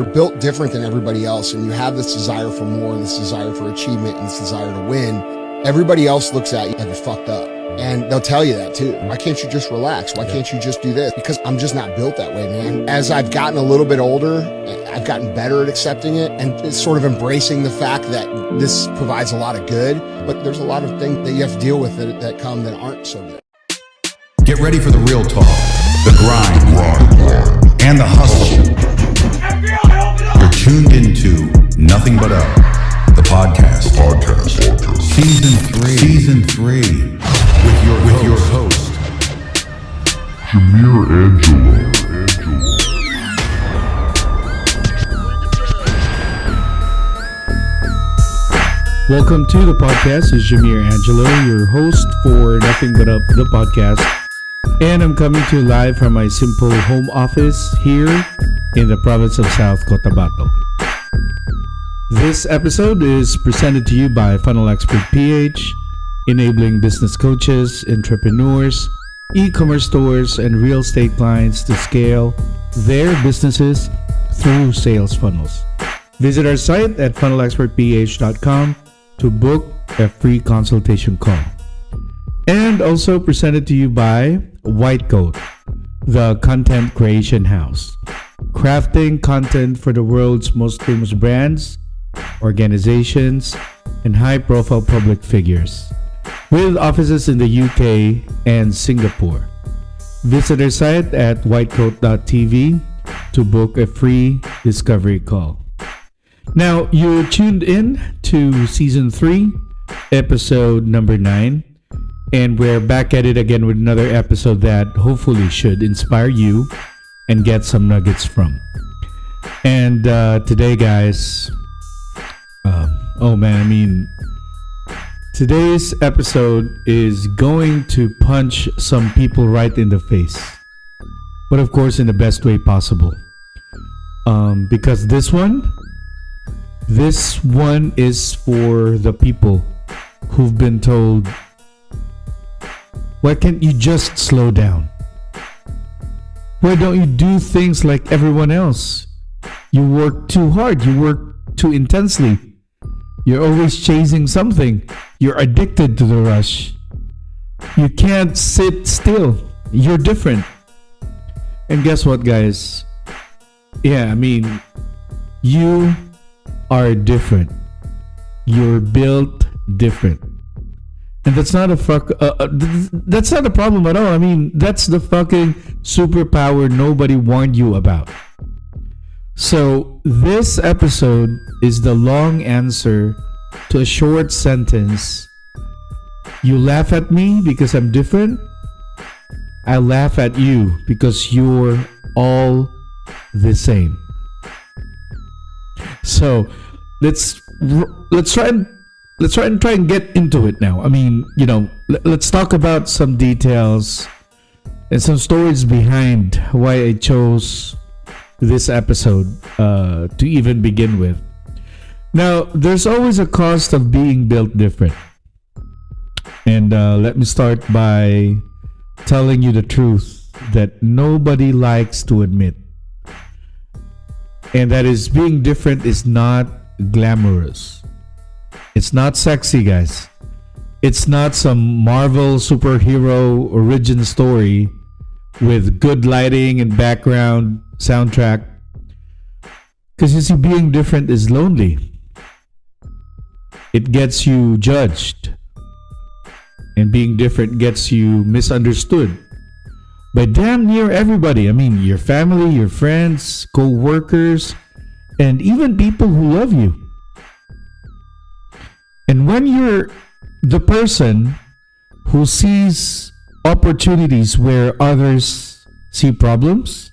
you're built different than everybody else and you have this desire for more, this desire for achievement, and this desire to win, everybody else looks at you like you're fucked up. And they'll tell you that too. Why can't you just relax? Why can't you just do this? Because I'm just not built that way, man. As I've gotten a little bit older, I've gotten better at accepting it and sort of embracing the fact that this provides a lot of good, but there's a lot of things that you have to deal with that come that aren't so good. Get ready for the real talk, the grind, and the hustle. You're tuned into Nothing But Up, the podcast. Season 3. With your host, Jamir Angelo. Welcome to the podcast. It's Jamir Angelo, your host for Nothing But Up, the podcast. And I'm coming to you live from my simple home office here in the province of South Cotabato. This episode is presented to you by Funnel Expert PH, enabling business coaches, entrepreneurs, e-commerce stores, and real estate clients to scale their businesses through sales funnels. Visit our site at funnelexpertph.com to book a free consultation call. And also presented to you by White Coat, the content creation house, crafting content for the world's most famous brands, organizations, and high-profile public figures, with offices in the UK and Singapore. Visit our site at whitecoat.tv to book a free discovery call. Now, you're tuned in to Season 3, Episode number 9, and we're back at it again with another episode that hopefully should inspire you and get some nuggets from. And today, guys, today's episode is going to punch some people right in the face, but of course in the best way possible. Because this one is for the people who've been told, why can't you just slow down? Why don't you do things like everyone else? You work too hard, you work too intensely. You're always chasing something. You're addicted to the rush. You can't sit still. You're different. And guess what, guys? You are different. You're built different. And that's not that's not a problem at all. That's the fucking superpower nobody warned you about. So this episode is the long answer to a short sentence. You laugh at me because I'm different. I laugh at you because you're all the same. So let's try and get into it now. Let's talk about some details and some stories behind why I chose this episode to even begin with. Now, there's always a cost of being built different. And let me start by telling you the truth that nobody likes to admit. And that is, being different is not glamorous. It's not sexy, guys. It's not some Marvel superhero origin story with good lighting and background soundtrack. Because you see, being different is lonely. It gets you judged. And being different gets you misunderstood by damn near everybody. Your family, your friends, co-workers, and even people who love you. And when you're the person who sees opportunities where others see problems,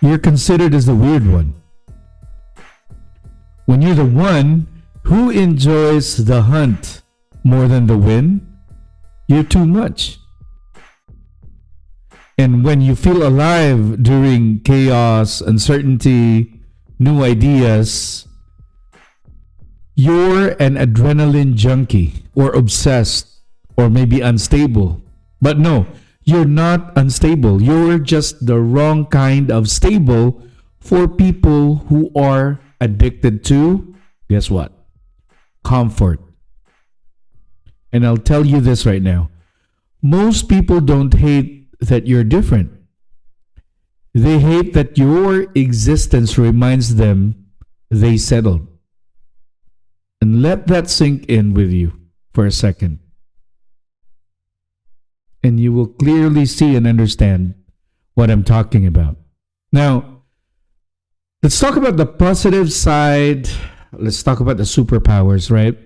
you're considered as the weird one. When you're the one who enjoys the hunt more than the win, you're too much. And when you feel alive during chaos, uncertainty, new ideas, you're an adrenaline junkie or obsessed or maybe unstable. But no, you're not unstable. You're just the wrong kind of stable for people who are addicted to, guess what? Comfort. And I'll tell you this right now. Most people don't hate that you're different. They hate that your existence reminds them they settled. And let that sink in with you for a second. And you will clearly see and understand what I'm talking about. Now, let's talk about the positive side. Let's talk about the superpowers, right?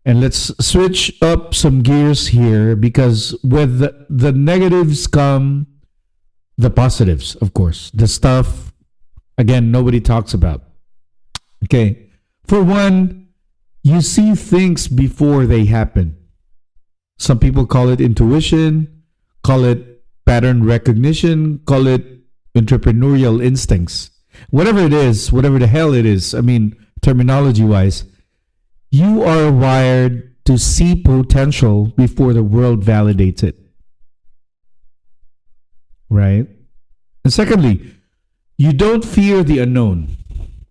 And let's switch up some gears here, because with the negatives come the positives, of course. The stuff, again, nobody talks about. Okay. For one, you see things before they happen. Some people call it intuition, call it pattern recognition, call it entrepreneurial instincts. Whatever it is, whatever the hell it is, I mean, terminology wise, you are wired to see potential before the world validates it. Right? And secondly, you don't fear the unknown,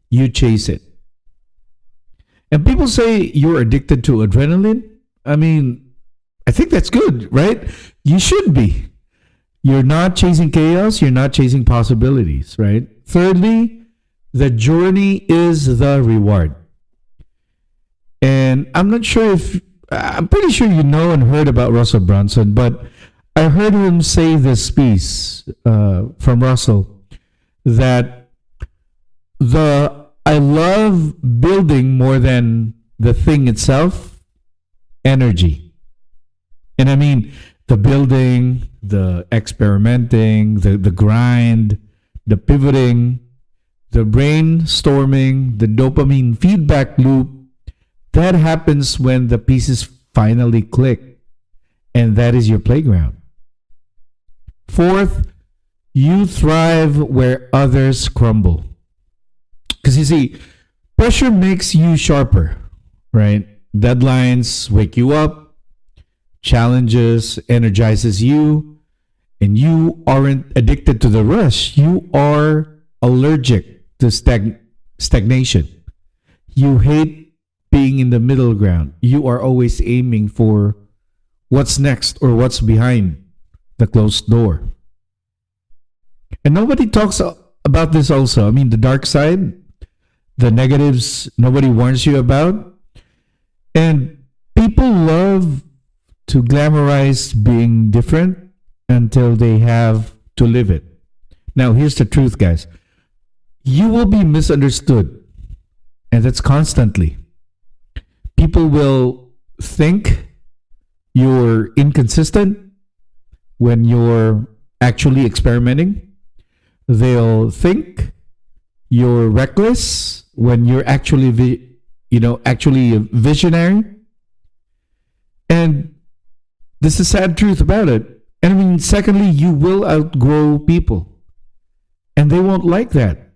you chase it. And people say you're addicted to adrenaline. I mean, I think that's good, right? You should be. You're not chasing chaos, you're not chasing possibilities, right? Thirdly, the journey is the reward. And I'm pretty sure you know and heard about Russell Brunson, but I heard him say this piece from Russell that I love building more than the thing itself, energy. And I mean, the building, the experimenting, the grind, the pivoting, the brainstorming, the dopamine feedback loop, that happens when the pieces finally click. And that is your playground. Fourth, you thrive where others crumble. Because you see, pressure makes you sharper, right? Deadlines wake you up, challenges energizes you, and you aren't addicted to the rush. You are allergic to stagnation. You hate being in the middle ground. You are always aiming for what's next or what's behind the closed door. And nobody talks about this also. I mean, the dark side, the negatives nobody warns you about. And people love to glamorize being different until they have to live it. Now, here's the truth, guys. You will be misunderstood. And that's constantly. People will think you're inconsistent when you're actually experimenting. They'll think you're reckless when you're actually, actually a visionary. And this is the sad truth about it. And I mean, secondly, you will outgrow people. And they won't like that.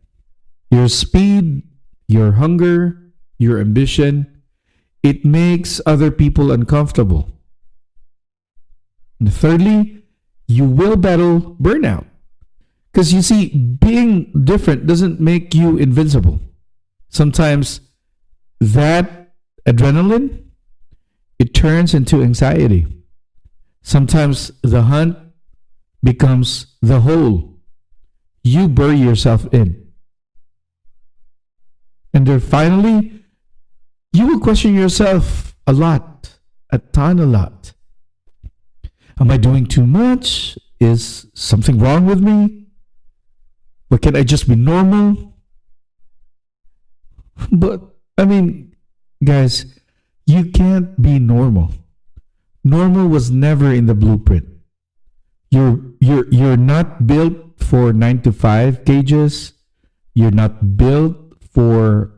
Your speed, your hunger, your ambition, it makes other people uncomfortable. And thirdly, you will battle burnout. Because you see, being different doesn't make you invincible. Sometimes that adrenaline, it turns into anxiety. Sometimes the hunt becomes the hole you bury yourself in. And then finally, you will question yourself a lot. Am I doing too much? Is something wrong with me? Or can I just be normal? But, I mean, guys, you can't be normal. Normal was never in the blueprint. You're not built for 9-to-5 cages. You're not built for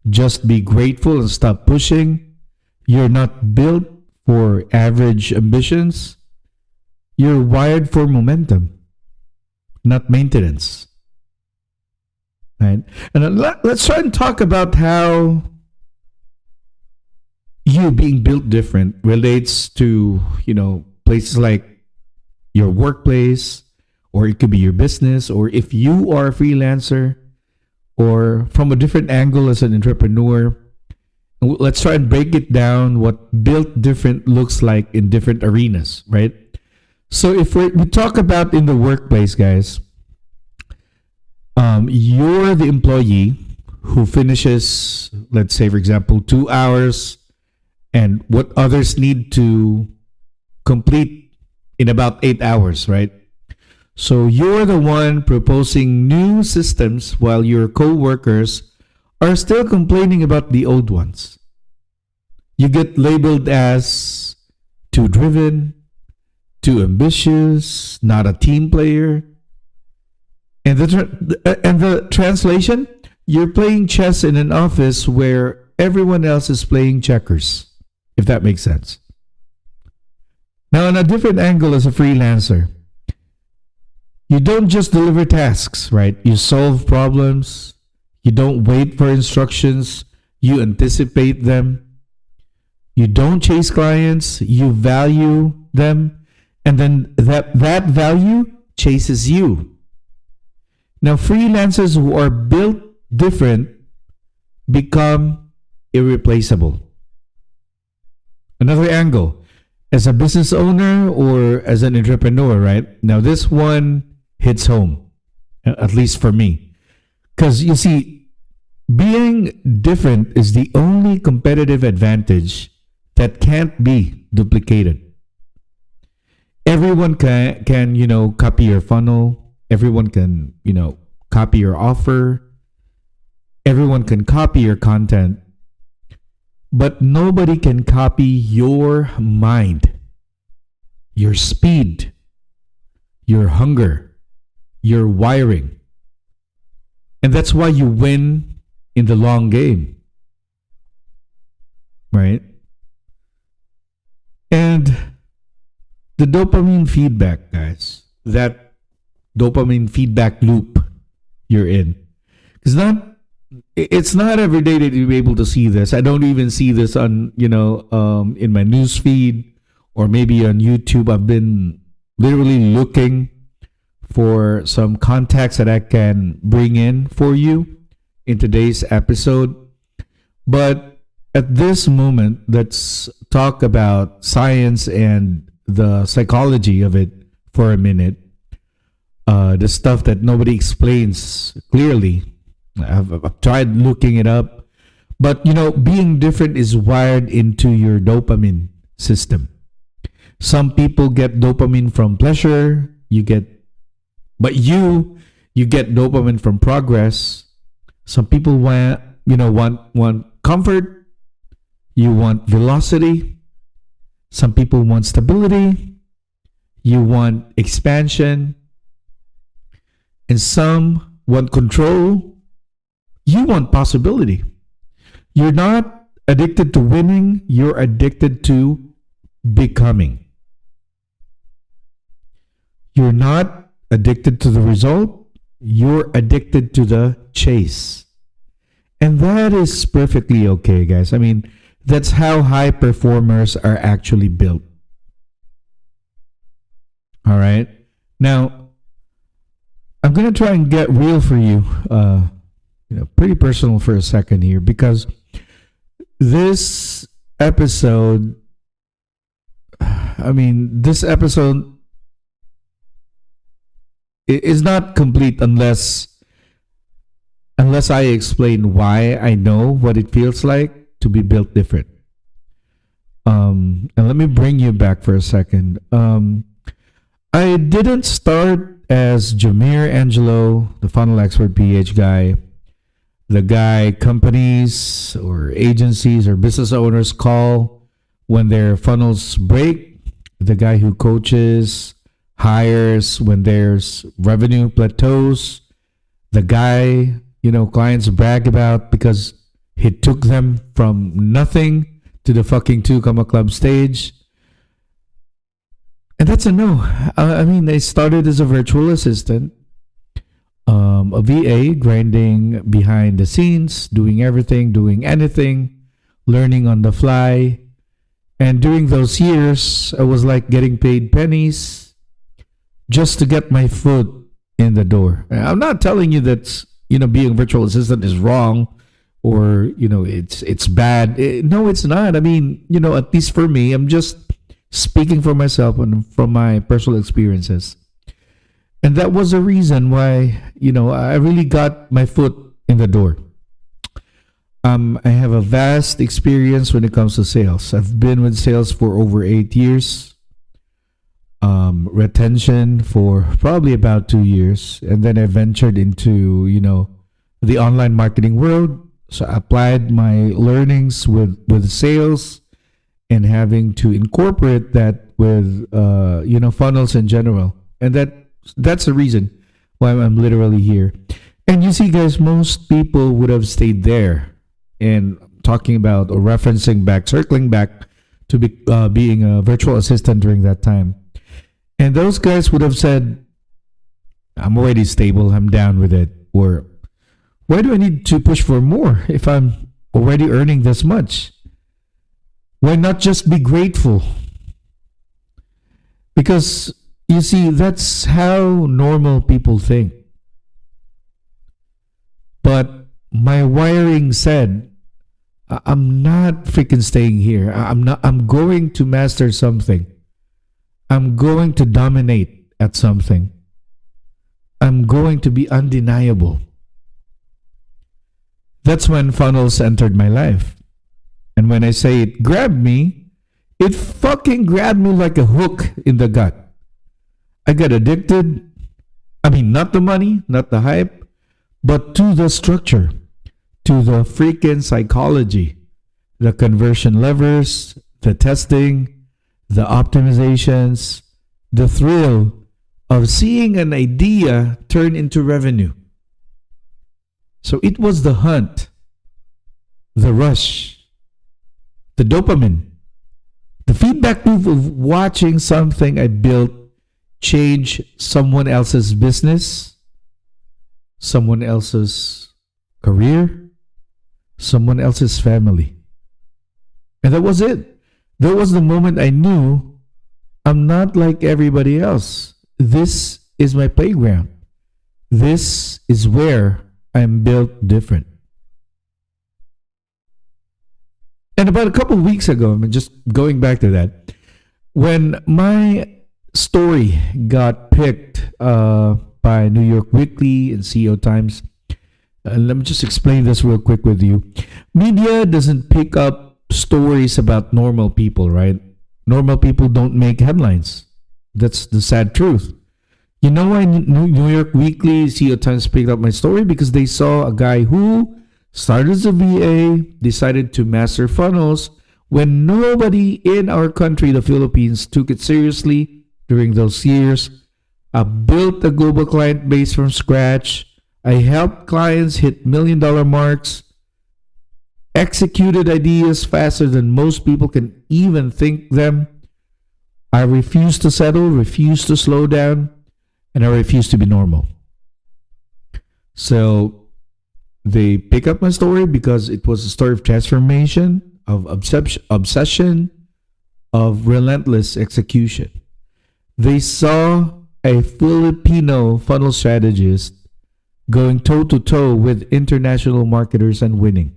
just be grateful and stop pushing. You're not built for average ambitions. You're wired for momentum, not maintenance. Right? And let's try and talk about how you being built different relates to, places like your workplace, or it could be your business, or if you are a freelancer, or from a different angle as an entrepreneur. Let's try and break it down what built different looks like in different arenas, right? So if we talk about in the workplace, guys, you're the employee who finishes, let's say, for example, 2 hours and what others need to complete in about 8 hours, right? So you're the one proposing new systems while your co-workers are still complaining about the old ones. You get labeled as too driven, too ambitious, not a team player. And the translation, you're playing chess in an office where everyone else is playing checkers, if that makes sense. Now, on a different angle as a freelancer, you don't just deliver tasks, right? You solve problems. You don't wait for instructions. You anticipate them. You don't chase clients. You value them. And then that value chases you. Now, freelancers who are built different become irreplaceable. Another angle, as a business owner or as an entrepreneur, right? Now, this one hits home, at least for me. Because you see, being different is the only competitive advantage that can't be duplicated. Everyone can copy your funnel. Everyone can, copy your offer. Everyone can copy your content. But nobody can copy your mind, your speed, your hunger, your wiring. And that's why you win in the long game. Right? And the dopamine feedback, guys, that dopamine feedback loop you're in. It's not every day that you'll be able to see this. I don't even see this on, in my news feed or maybe on YouTube. I've been literally looking for some contacts that I can bring in for you in today's episode. But at this moment, let's talk about science and the psychology of it for a minute. The stuff that nobody explains clearly. I've tried looking it up. But, being different is wired into your dopamine system. Some people get dopamine from pleasure. You get dopamine from progress. Some people want comfort. You want velocity. Some people want stability. You want expansion. And some want control. You want possibility. You're not addicted to winning. You're addicted to becoming. You're not addicted to the result. You're addicted to the chase. And that is perfectly okay, guys. I mean, that's how high performers are actually built. All right. Now, I'm going to try and get real for you, pretty personal for a second here, because this episode is not complete unless I explain why I know what it feels like to be built different. And let me bring you back for a second. I didn't start as Jamir Angelo, the funnel expert PH guy, the guy companies or agencies or business owners call when their funnels break, the guy who coaches, hires when there's revenue plateaus, the guy, clients brag about because he took them from nothing to the fucking 2 Comma Club stage. And that's a no. I started as a virtual assistant, a VA, grinding behind the scenes, doing everything, doing anything, learning on the fly. And during those years, I was like getting paid pennies just to get my foot in the door. I'm not telling you that's being a virtual assistant is wrong, or it's bad. No, it's not. I mean, at least for me, I'm just speaking for myself and from my personal experiences. And that was a reason why, I really got my foot in the door. I have a vast experience when it comes to sales. I've been with sales for over 8 years. Retention for probably about 2 years. And then I ventured into, the online marketing world. So I applied my learnings with sales and having to incorporate that with, funnels in general. And that's the reason why I'm literally here. And you see, guys, most people would have stayed there and talking about or referencing back, circling back to being a virtual assistant during that time. And those guys would have said, I'm already stable, I'm down with it. Or why do I need to push for more if I'm already earning this much? Why not just be grateful? Because you see, that's how normal people think. But my wiring said, I'm not freaking staying here. I'm going to master something. I'm going to dominate at something. I'm going to be undeniable. That's when funnels entered my life. And when I say it grabbed me, it fucking grabbed me like a hook in the gut. I got addicted. I mean, not the money, not the hype, but to the structure, to the freaking psychology, the conversion levers, the testing, the optimizations, the thrill of seeing an idea turn into revenue. So it was the hunt, the rush, the dopamine, the feedback loop of watching something I built change someone else's business, someone else's career, someone else's family. And that was it. That was the moment I knew I'm not like everybody else. This is my playground. This is where I'm built different. And about a couple of weeks ago, I mean, just going back to that, when my story got picked by New York Weekly and CEO Times, let me just explain this real quick with you. Media doesn't pick up stories about normal people, right? Normal people don't make headlines. That's the sad truth. You know why New York Weekly, CEO Times picked up my story? Because they saw a guy who started as a VA, decided to master funnels when nobody in our country, the Philippines, took it seriously during those years. I built a global client base from scratch. I helped clients hit $1 million marks, executed ideas faster than most people can even think them. I refuse to settle, refuse to slow down, and I refuse to be normal. So they pick up my story because it was a story of transformation, of obsession, of relentless execution. They saw a Filipino funnel strategist going toe-to-toe with international marketers and winning.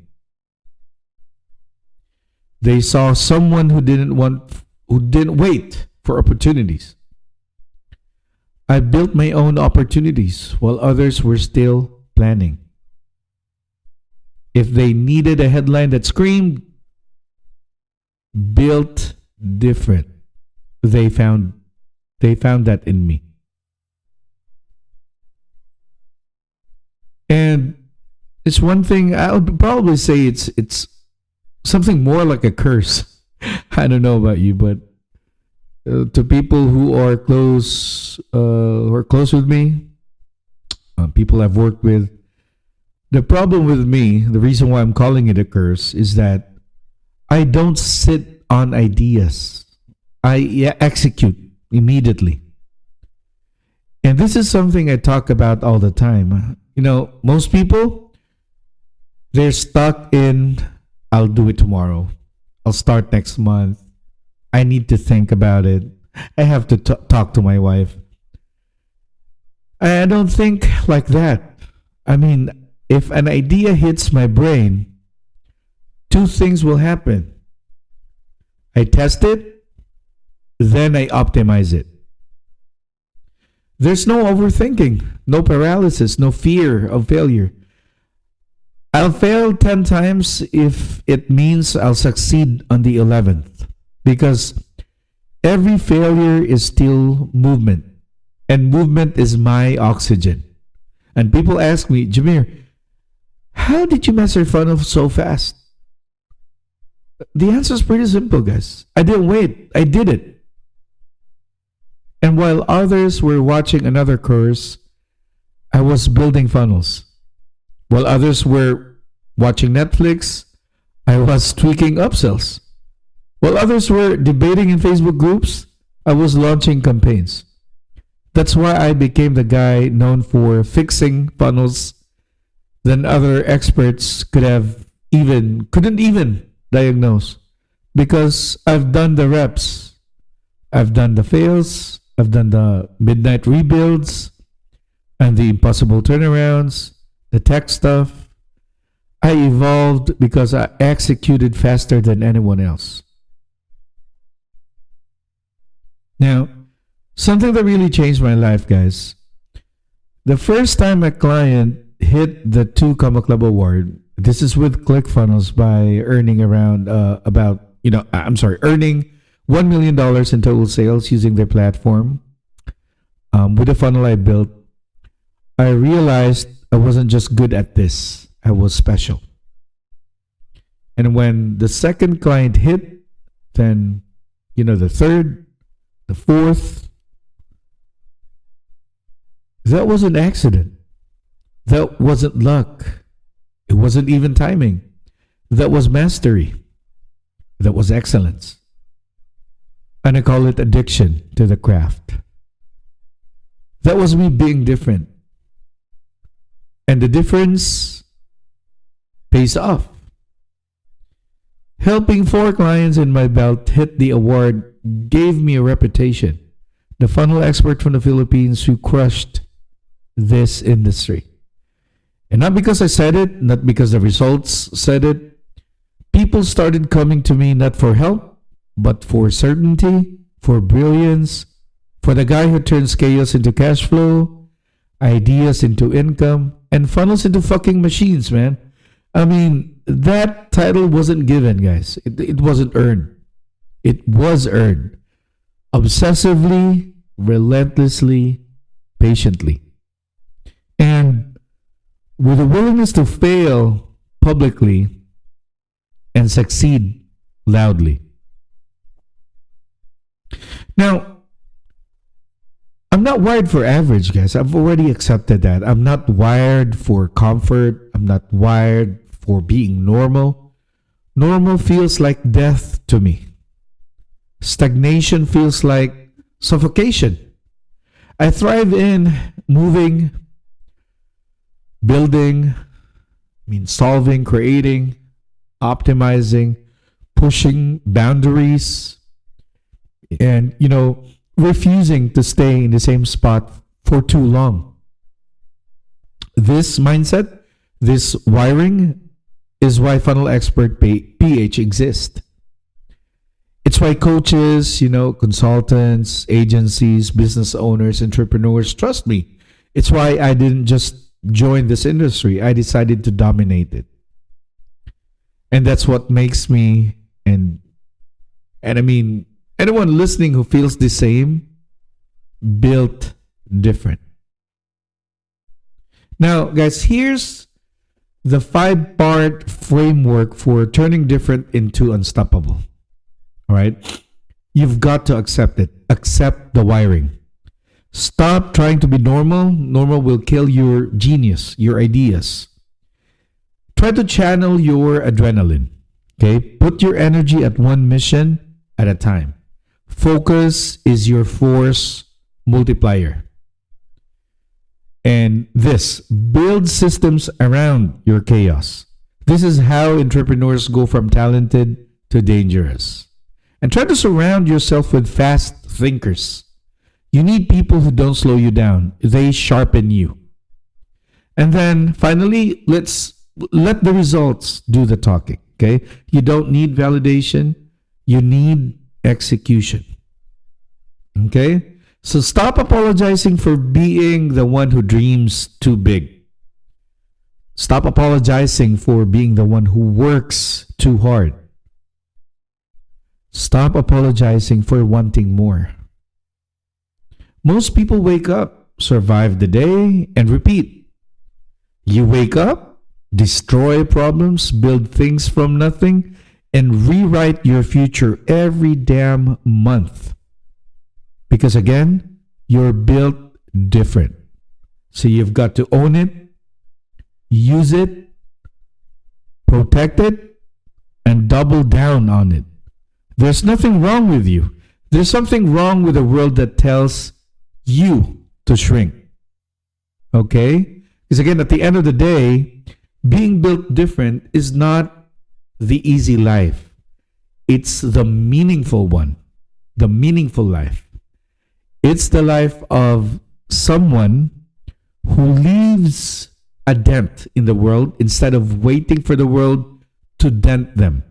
They saw someone who didn't wait for opportunities. I built my own opportunities while others were still planning. If they needed a headline that screamed, built different, they found that in me. And it's one thing, I would probably say it's something more like a curse. I don't know about you, but to people who are close with me, people I've worked with, the problem with me, the reason why I'm calling it a curse, is that I don't sit on ideas. I execute immediately. And this is something I talk about all the time. Most people, they're stuck in, I'll do it tomorrow. I'll start next month. I need to think about it. I have to talk to my wife. I don't think like that. I mean, if an idea hits my brain, two things will happen. I test it, then I optimize it. There's no overthinking, no paralysis, no fear of failure. I'll fail 10 times if it means I'll succeed on the 11th, because every failure is still movement, and movement is my oxygen. And people ask me, Jamir, how did you master funnel so fast? The answer is pretty simple, guys. I didn't wait, I did it. And while others were watching another course, I was building funnels. While others were watching Netflix, I was tweaking upsells. While others were debating in Facebook groups, I was launching campaigns. That's why I became the guy known for fixing funnels than other experts couldn't even diagnose. Because I've done the reps. I've done the fails. I've done the midnight rebuilds and the impossible turnarounds, the tech stuff. I evolved because I executed faster than anyone else. Now, something that really changed my life, guys. The first time a client hit the 2 Comma Club award, this is with ClickFunnels, by earning earning $1 million in total sales using their platform. With the funnel I built, I realized I wasn't just good at this, I was special. And when the second client hit, then, the third, the fourth, that was an accident. That wasn't luck. It wasn't even timing. That was mastery. That was excellence. And I call it addiction to the craft. That was me being different. And the difference pays off. Helping 4 clients in my belt hit the award gave me a reputation. The funnel expert from the Philippines who crushed this industry. And not because I said it, not because the results said it. People started coming to me not for help, but for certainty, for brilliance, for the guy who turns chaos into cash flow, ideas into income, and funnels into fucking machines, man. I mean, that title wasn't given, guys. It wasn't earned. It was earned. Obsessively, relentlessly, patiently. And with a willingness to fail publicly and succeed loudly. Now, I'm not wired for average, guys. I've already accepted that. I'm not wired for comfort. I'm not wired for being normal. Normal feels like death to me. Stagnation feels like suffocation. I thrive in moving, building, solving, creating, optimizing, pushing boundaries, and, refusing to stay in the same spot for too long. This mindset, this wiring, is why Funnel Expert PH exists. It's why coaches, consultants, agencies, business owners, entrepreneurs trust me. It's why I didn't just join this industry. I decided to dominate it. And that's what makes me, and I mean, anyone listening who feels the same, built different. Now, guys, here's the 5-part framework for turning different into unstoppable. All right? You've got to accept it. Accept the wiring. Stop trying to be normal. Normal will kill your genius, your ideas. Try to channel your adrenaline. Okay? Put your energy at one mission at a time. Focus is your force multiplier. And this, build systems around your chaos. This is how entrepreneurs go from talented to dangerous. And try to surround yourself with fast thinkers. You need people who don't slow you down. They sharpen you. And then finally, let's let the results do the talking. Okay. You don't need validation. You need execution. Okay. So stop apologizing for being the one who dreams too big. Stop apologizing for being the one who works too hard. Stop apologizing for wanting more. Most people wake up, survive the day, and repeat. You wake up, destroy problems, build things from nothing, and rewrite your future every damn month. Because again, you're built different. So you've got to own it, use it, protect it, and double down on it. There's nothing wrong with you. There's something wrong with a world that tells you to shrink. Okay? Because again, at the end of the day, being built different is not the easy life. It's the meaningful one, the meaningful life. It's the life of someone who leaves a dent in the world instead of waiting for the world to dent them.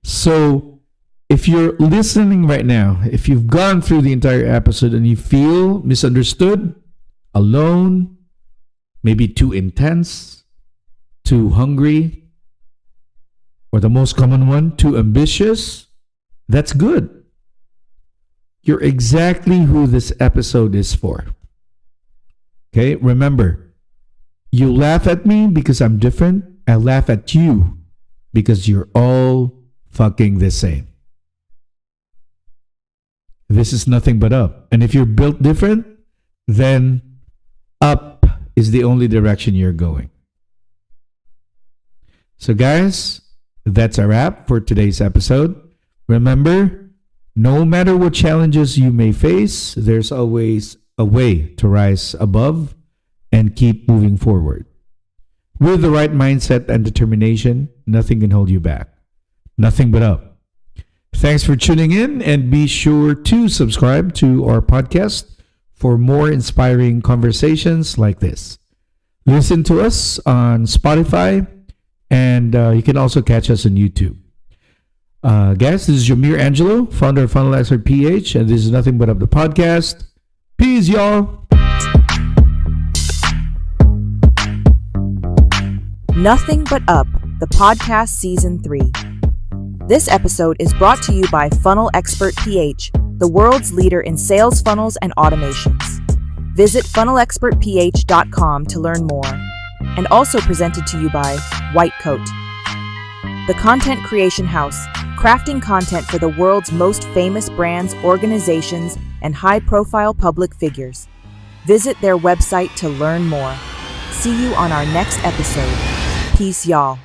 So, if you're listening right now, if you've gone through the entire episode and you feel misunderstood, alone, maybe too intense, too hungry, or the most common one, too ambitious, that's good. You're exactly who this episode is for. Okay, remember, you laugh at me because I'm different. I laugh at you because you're all fucking the same. This is nothing but up. And if you're built different, then up is the only direction you're going. So guys, that's a wrap for today's episode. Remember, no matter what challenges you may face, there's always a way to rise above and keep moving forward. With the right mindset and determination, nothing can hold you back. Nothing but up. Thanks for tuning in, and be sure to subscribe to our podcast for more inspiring conversations like this. Listen to us on Spotify, and you can also catch us on YouTube. Guys, this is Jamir Angelo, founder of Funnel Expert PH, and this is Nothing But Up the podcast. Peace, y'all. Nothing But Up, the podcast season 3. This episode is brought to you by Funnel Expert PH, the world's leader in sales funnels and automations. Visit funnelexpertph.com to learn more. And also presented to you by White Coat, the content creation house, crafting content for the world's most famous brands, organizations, and high-profile public figures. Visit their website to learn more. See you on our next episode. Peace, y'all.